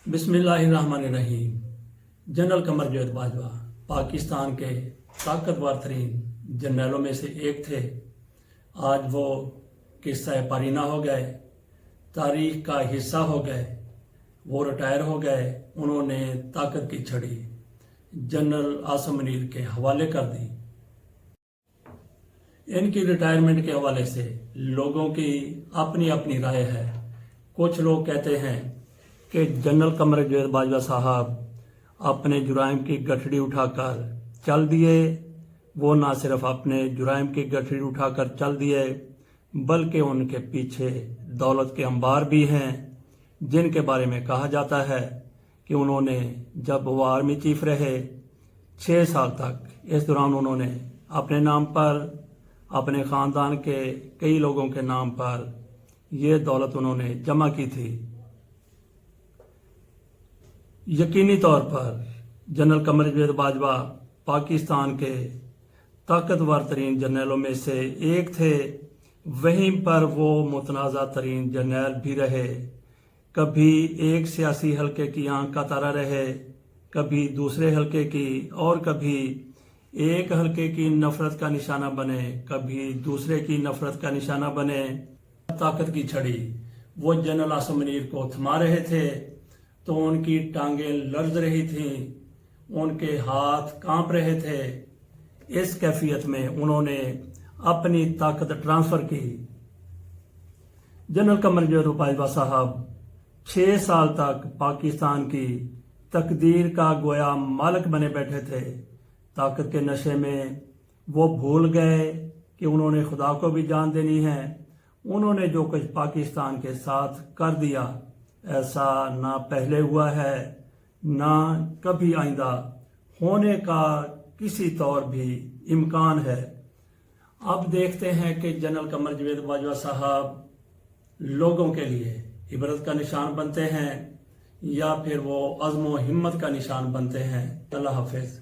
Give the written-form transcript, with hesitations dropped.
बिस्मिल्लाहिर्रहमानिर्रहीम। जनरल कमर जावेद बाजवा पाकिस्तान के ताकतवर तरीन जर्नलों में से एक थे। आज वो किस्सा पारीना हो गए, तारीख का हिस्सा हो गए, वो रिटायर हो गए। उन्होंने ताकत की छड़ी जनरल आसिम मुनीर के हवाले कर दी। इनकी रिटायरमेंट के हवाले से लोगों की अपनी अपनी राय है। कुछ लोग कहते हैं कि जनरल कमर जावेद बाजवा साहब अपने जुराइम की गठड़ी उठाकर चल दिए। वो ना सिर्फ अपने जुराइम की गठड़ी उठाकर चल दिए, बल्कि उनके पीछे दौलत के अंबार भी हैं, जिनके बारे में कहा जाता है कि उन्होंने जब वो आर्मी चीफ रहे 6 साल तक, इस दौरान उन्होंने अपने नाम पर, अपने ख़ानदान के कई लोगों के नाम पर ये दौलत उन्होंने जमा की थी। यकीनी तौर पर जनरल कमर जावेद बाजवा पाकिस्तान के ताकतवर तरीन जर्नलों में से एक थे। वहीं पर वो मुतनाज़ा तरीन जर्नल भी रहे। कभी एक सियासी हलके की आंख का तारा रहे, कभी दूसरे हलके की, और कभी एक हलके की नफरत का निशाना बने, कभी दूसरे की नफरत का निशाना बने। ताकत की छड़ी वो जनरल आसिम मुनीर को थमा रहे थे तो उनकी टांगें लर्ज रही थीं, उनके हाथ कांप रहे थे। इस कैफियत में उन्होंने अपनी ताकत ट्रांसफर की। जनरल कमर जावेद बाजवा साहब 6 साल तक पाकिस्तान की तकदीर का गोया मालिक बने बैठे थे। ताकत के नशे में वो भूल गए कि उन्होंने खुदा को भी जान देनी है। उन्होंने जो कुछ पाकिस्तान के साथ कर दिया, ऐसा ना पहले हुआ है, ना कभी आइंदा होने का किसी तौर भी इम्कान है। अब देखते हैं कि जनरल कमर जावेद बाजवा साहब लोगों के लिए इबरत का निशान बनते हैं या फिर वो अज़्म व हिम्मत का निशान बनते हैं। अल्लाह हाफिज़।